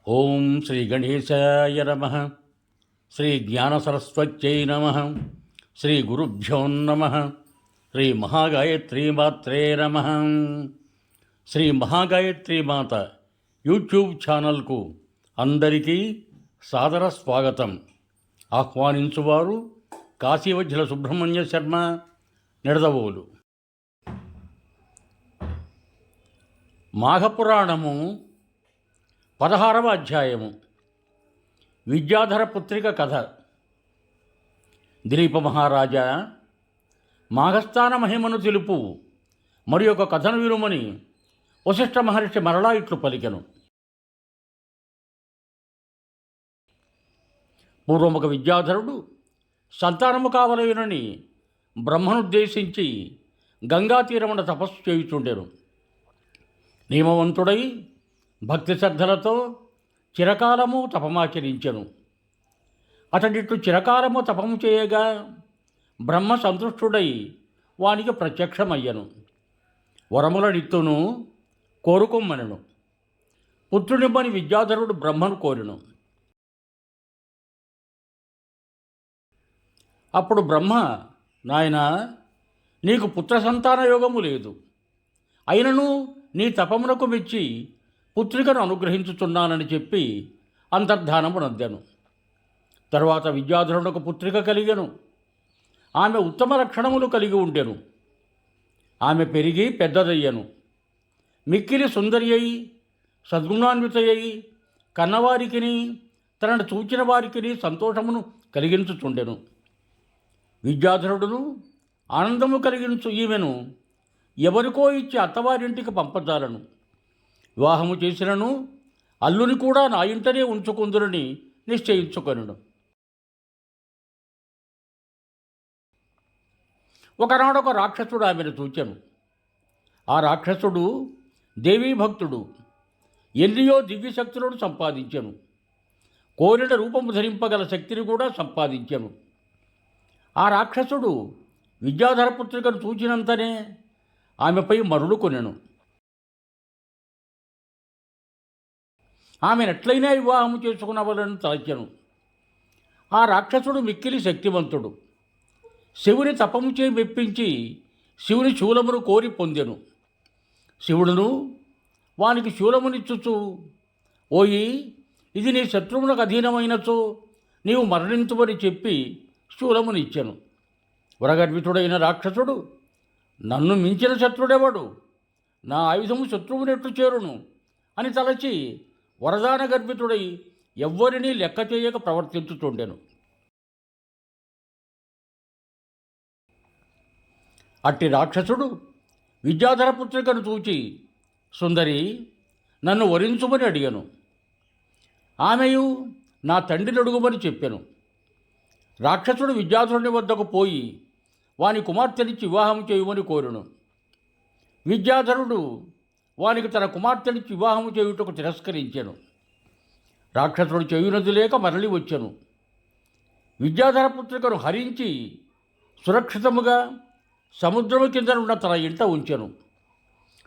ఓం శ్రీ గణేశాయ నమః. శ్రీ జ్ఞానసరస్వత్యై నమః. శ్రీ గురుభ్యో నమః. శ్రీ మహాగాయత్రీమాత్రే నమః. శ్రీ మహాగాయత్రీమాత యూట్యూబ్ ఛానల్కు అందరికీ సాదర స్వాగతం. ఆహ్వానించువారు కాశీవజ్జల సుబ్రహ్మణ్య శర్మ, నిడదవోలు. మాఘపురాణము 16వ అధ్యాయము. విద్యాధర పుత్రిక కథ. దిలీప మహారాజా, మాఘస్థాన మహిమను తెలుపు మరి ఒక కథను వినుమని వశిష్ఠ మహర్షి మరలా ఇట్లు పలికెను. పూర్వముక విద్యాధరుడు సంతానము కావలయునని బ్రహ్మనుద్దేశించి గంగా తీరమున తపస్సు చేయుచుండెను. నియమవంతుడై భక్తి శ్రద్ధలతో చిరకాలము తపమాచరించెను. అతడిట్లు చిరకాలము తపము చేయగా బ్రహ్మ సంతుష్టుడై వానికి ప్రత్యక్షమయ్యను. వరములనిత్తును కోరుకొమ్మనెను. పుత్రునిమ్మని విద్యాధరుడు బ్రహ్మను కోరెను. అప్పుడు బ్రహ్మ, నాయనా, నీకు పుత్ర సంతాన యోగము లేదు, అయినను నీ తపమునకు మెచ్చి పుత్రికను అనుగ్రహించుచున్నానని చెప్పి అంతర్ధానము నొందెను. తరువాత విద్యాధరునకు పుత్రిక కలిగెను. ఆమె ఉత్తమ లక్షణములు కలిగి ఉండెను. ఆమె పెరిగి పెద్దదయ్యను. మిక్కిలి సుందరి అయి సద్గుణాన్వితయ్యి కన్నవారికిని తనను చూచిన వారికిని సంతోషమును కలిగించుచుండెను. విద్యాధరుడును ఆనందము కలిగించు ఈమెను ఎవరికో ఇచ్చి అత్తవారింటికి పంపజాలను. వివాహము చేసినను అల్లుని కూడా నా ఇంటనే ఉంచుకుందురని నిశ్చయించుకొనెను. ఒకనాడొక రాక్షసుడు ఆమెను చూచెను. ఆ రాక్షసుడు దేవీభక్తుడు. ఎన్నియో దివ్యశక్తులను సంపాదించెను. కోరిన రూపము ధరింపగల శక్తిని కూడా సంపాదించెను. ఆ రాక్షసుడు విద్యాధర పుత్రికను చూచినంతనే ఆమెపై మరులు కొనెను. ఆమెనెట్లయినా వివాహము చేసుకున్నవలని తలచెను. ఆ రాక్షసుడు మిక్కిలి శక్తివంతుడు. శివుని తపము చేయి మెప్పించి శివుని శూలమును కోరి పొందెను. శివుడును వానికి శూలమునిచ్చుచు, ఓయి, ఇది నీ శత్రువునకు అధీనమైనచో నీవు మరణించువని చెప్పి శూలమునిచ్చెను. వరగర్వితుడైన రాక్షసుడు, నన్ను మించిన శత్రుడెవడు, నా ఆయుధము శత్రువునెట్లు చేరును అని తలచి వరదాన గర్భితుడై ఎవ్వరినీ లెక్క చేయక ప్రవర్తించుచుండెను. అట్టి రాక్షసుడు విద్యాధర పుత్రికను చూచి, సుందరి, నన్ను వరించుమని అడిగాను. ఆమెయు నా తండ్రిని అడుగుమని చెప్పాను. రాక్షసుడు విద్యాధరుని వద్దకు పోయి వాని కుమార్తెనిచ్చి వివాహం చేయమని కోరును. విద్యాధరుడు వానికి తన కుమార్తెనిచ్చి వివాహము చేయుటకు తిరస్కరించెను. రాక్షసుడు చేయునది లేక మరలి వచ్చెను. విద్యాధర పుత్రికను హరించి సురక్షితముగా సముద్రము కిందనున్న తన ఇంట ఉంచెను.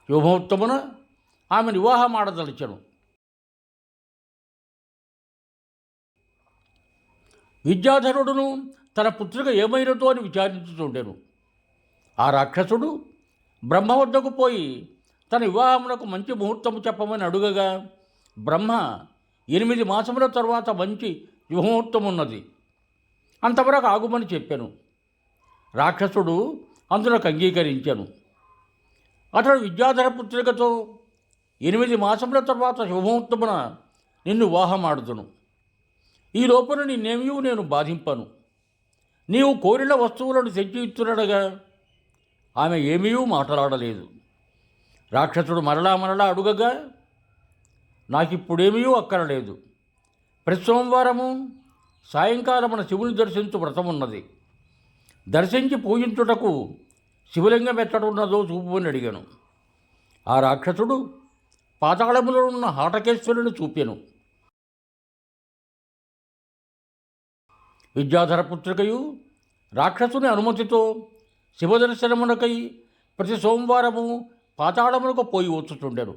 శుభముహూర్తమున ఆమె వివాహమాడదలిచెను. విద్యాధరుడును తన పుత్రిక ఏమైనదో అని విచారించుచుండెను. ఆ రాక్షసుడు బ్రహ్మ వద్దకు పోయి తన వివాహమునకు మంచి ముహూర్తము చెప్పమని అడుగగా బ్రహ్మ, 8 మాసముల తరువాత మంచి ముహూర్తమున్నది, అంతవరకు ఆగుమని చెప్పాను. రాక్షసుడు అందులకు అంగీకరించాను. అతడు విద్యాధర పుత్రికతో, 8 మాసముల తర్వాత శుభముహూర్తమున నిన్ను వివాహమాడుదును. ఈ లోపల నిన్నేమీ నేను బాధింపను. నీవు కోరిన వస్తువులను తెచ్చి ఇచ్చునడగా ఆమె ఏమీ మాట్లాడలేదు. రాక్షసుడు మరలా అడుగగా, నాకిప్పుడేమీ అక్కరలేదు. ప్రతి సోమవారము సాయంకాలమున శివుని దర్శించు వ్రతమున్నది. దర్శించి పూజించుటకు శివలింగం ఎక్కడున్నదో చూపుమని అడిగాను. ఆ రాక్షసుడు పాతాళములో ఉన్న హాటకేశ్వరుని చూపెను. విద్యాధర పుత్రికయు రాక్షసుని అనుమతితో శివదర్శనమునకై ప్రతి సోమవారము పాతాళమునకు పోయి వచ్చుచుండెను.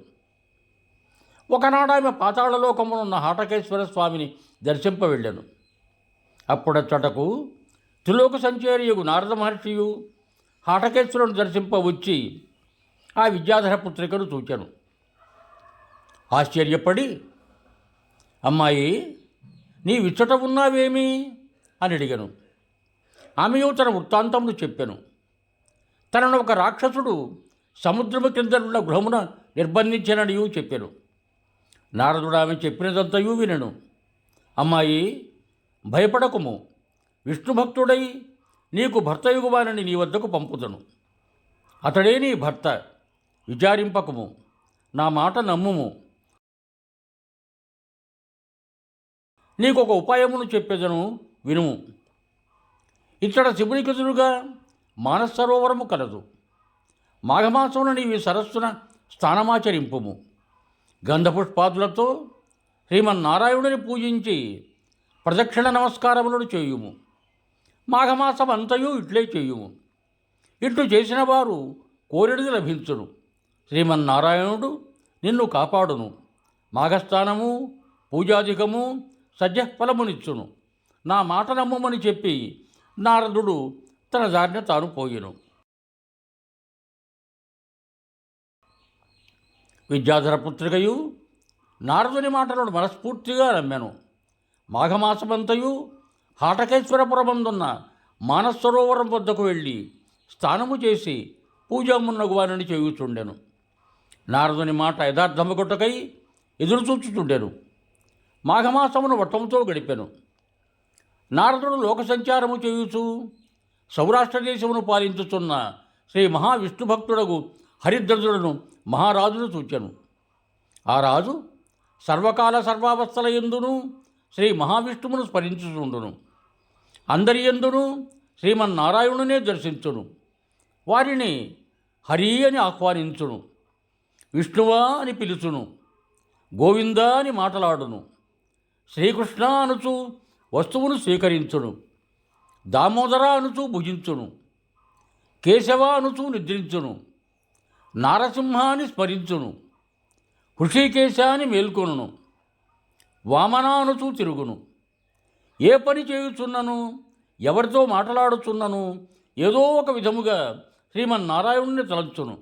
ఒకనాడు ఆమె పాతాళలోకమునున్న హాటకేశ్వర స్వామిని దర్శింప వెళ్ళాను. అప్పుడచ్చటకు త్రిలోక సంచేరియగు నారద మహర్షియు హాటకేశ్వరుని దర్శింప వచ్చి ఆ విద్యాధర పుత్రికను చూచాను. ఆశ్చర్యపడి, అమ్మాయి, నీ విచ్చట ఉన్నావేమి అని అడిగాను. ఆమెయు తన వృత్తాంతమును చెప్పాను. తనను ఒక రాక్షసుడు సముద్రము కిందనున్న గృహమున నిర్బంధించననియూ చెప్పాను. నారదుడు ఆమె చెప్పినదంతయూ వినను. అమ్మాయి, భయపడకుము. విష్ణుభక్తుడై నీకు భర్తయుగువానని నీ వద్దకు పంపుదను. అతడే నీ భర్త. విచారింపకుము, నా మాట నమ్ముము. నీకొక ఉపాయమును చెప్పేదను, వినుము. ఇచ్చట శివునికెదురుగా మానసరోవరము కలదు. మాఘమాసమున నీవి సరస్సున స్థానమాచరింపుము. గంధపుష్పాదులతో శ్రీమన్నారాయణుడిని పూజించి ప్రదక్షిణ నమస్కారములను చేయుము. మాఘమాసం అంతయు ఇట్లే చేయుము. ఇట్లు చేసిన వారు కోరినది లభించును. శ్రీమన్నారాయణుడు నిన్ను కాపాడును. మాఘస్థానము, పూజాధికము సజ్జఫలమునిచ్చును. నా మాట నమ్మమని చెప్పి నారదుడు తన దారిన తాను పోయెను. విద్యాధర పుత్రికయు నారదుని మాటలను మనస్ఫూర్తిగా నమ్మాను. మాఘమాసమంతయు హాటకేశ్వరపురమందున్న మానసరోవరం వద్దకు వెళ్ళి స్నానము చేసి పూజామున్నగు వారిని చేయుచుండెను. నారదుని మాట యథార్థమగుటకై ఎదురుచూచుచుండెను. మాఘమాసమును వటముతో గడిపెను. నారదుడు లోక సంచారము చేయుచు సౌరాష్ట్ర దేశమును పాలించుచున్న శ్రీ మహావిష్ణుభక్తుడగు హరిద్రదుడును మహారాజును చూచెను. ఆ రాజు సర్వకాల సర్వావస్థల యందును శ్రీ మహావిష్ణువును స్మరించుచుండును. అందరి యందును శ్రీమన్నారాయణునే దర్శించును. వారిని హరి అని ఆహ్వానించును. విష్ణువా అని పిలుచును. గోవిందా అని మాటలాడును. శ్రీకృష్ణ అనుచు వస్తువును స్వీకరించును. దామోదర అనుచు భుజించును. కేశవ అనుచు నిద్రించును. నారసింహ అని స్మరించును. హృషికేశ అని మేల్కొనును. వామన అనుచు తిరుగును. ఏ పని చేయుచున్నను, ఎవరితో మాట్లాడుచున్నను ఏదో ఒక విధముగా శ్రీమన్నారాయణుని తలంచును.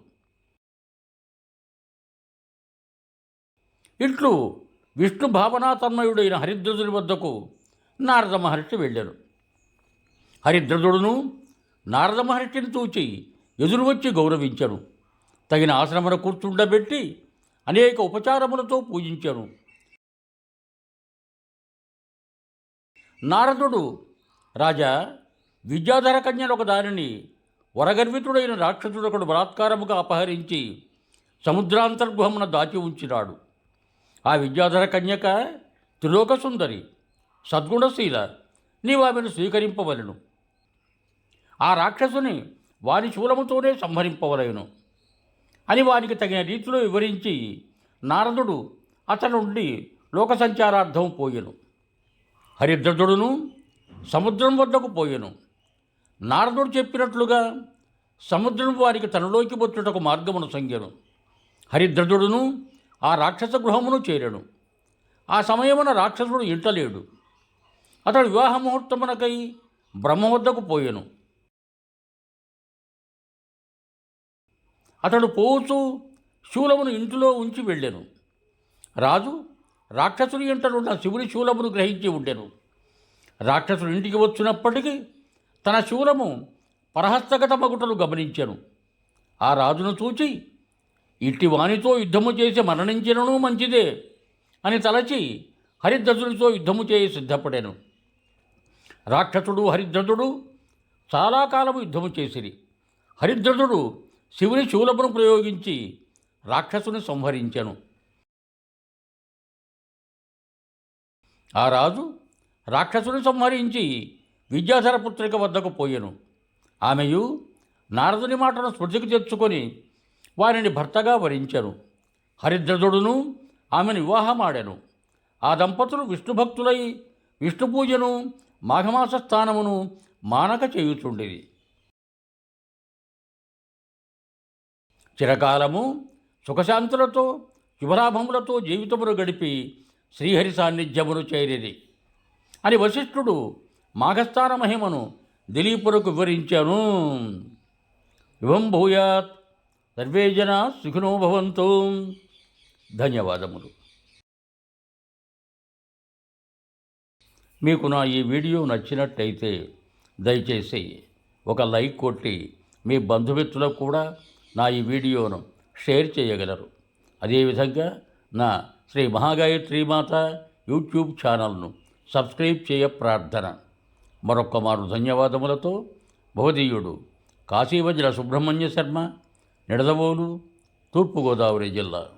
ఇట్లు విష్ణు భావనాతన్మయుడైన హరిద్రదుని వద్దకు నారద మహర్షి వెళ్ళారు. హరిద్రదుడును నారద మహర్షిని చూచి ఎదురు వచ్చి గౌరవించను. తగిన ఆశ్రమను కూర్చుండబెట్టి అనేక ఉపచారములతో పూజించాను. నారదుడు, రాజా, విద్యాధర కన్యను ఒక దానిని వరగర్వితుడైన రాక్షసుడొకడు బలాత్కారముగా అపహరించి సముద్రాంతర్గుహమున దాచి ఉంచినాడు. ఆ విద్యాధర కన్యక త్రిలోక సుందరి, సద్గుణశీల. నీవు ఆమెను స్వీకరింపవలను. ఆ రాక్షసుని వాని శూలముతోనే సంహరింపవలను అని వానికి తగిన రీతిలో వివరించి నారదుడు అతని నుండి లోక సంచారార్థం పోయెను. హరిద్రదుడును సముద్రం వద్దకు పోయెను. నారదుడు చెప్పినట్లుగా సముద్రం వారికి తనలోకి వచ్చుటకు మార్గమును సంగెను. హరిద్రదుడును ఆ రాక్షస గృహమును చేరెను. ఆ సమయమున రాక్షసుడు ఇంటలేడు. అతడు వివాహ ముహూర్తమునకై బ్రహ్మ వద్దకు పోయెను. అతడు పోవుచూ శూలమును ఇంటిలో ఉంచి వెళ్ళెను. రాజు రాక్షసుని ఇంటనున్న శివుని శూలమును గ్రహించి ఉండెను. రాక్షసుడు ఇంటికి వచ్చినప్పటికీ తన శూలము పరహస్తగత మగుటను గమనించెను. ఆ రాజును చూచి, ఇట్టి వానితో యుద్ధము చేసి మరణించినను మంచిదే అని తలచి హరిద్రదుడితో యుద్ధము చేయి సిద్ధపడాను. రాక్షసుడు హరిద్రదుడు చాలా కాలము యుద్ధము చేసిరి. హరిద్రదుడు శివుని శూలమును ప్రయోగించి రాక్షసుని సంహరించెను. ఆ రాజు రాక్షసుని సంహరించి విద్యాధర పుత్రిక వద్దకు పోయెను. ఆమెయు నారదుని మాటను స్మృతికి తెచ్చుకొని వారిని భర్తగా వరించెను. హరిద్రదుడును ఆమెను వివాహమాడెను. ఆ దంపతులు విష్ణుభక్తులై విష్ణు పూజను మాఘమాస స్థానమును మానక చేయుచుండిరి. చిరకాలము సుఖశాంతులతో శుభలాభములతో జీవితమును గడిపి శ్రీహరి సాన్నిధ్యమును చేరిరి అని వశిష్ఠుడు మాఘస్థాన మహిమను దిలీపునకు వివరించాను. శుభం భూయాత్. సర్వే జనా సుఖినో భవంతు. ధన్యవాదములు. మీకు నా ఈ వీడియో నచ్చినట్టయితే దయచేసి ఒక లైక్ కొట్టి మీ బంధుమిత్రులకు కూడా నా ఈ వీడియోను షేర్ చేయగలరు. అదేవిధంగా నా శ్రీ మహాగాయత్రీమాత యూట్యూబ్ ఛానల్ను సబ్స్క్రైబ్ చేయ ప్రార్థన. మరొక్క మారు ధన్యవాదములతో భవదీయుడు కాశీవజ్ర సుబ్రహ్మణ్య శర్మ, నిడదవోలు, తూర్పుగోదావరి జిల్లా.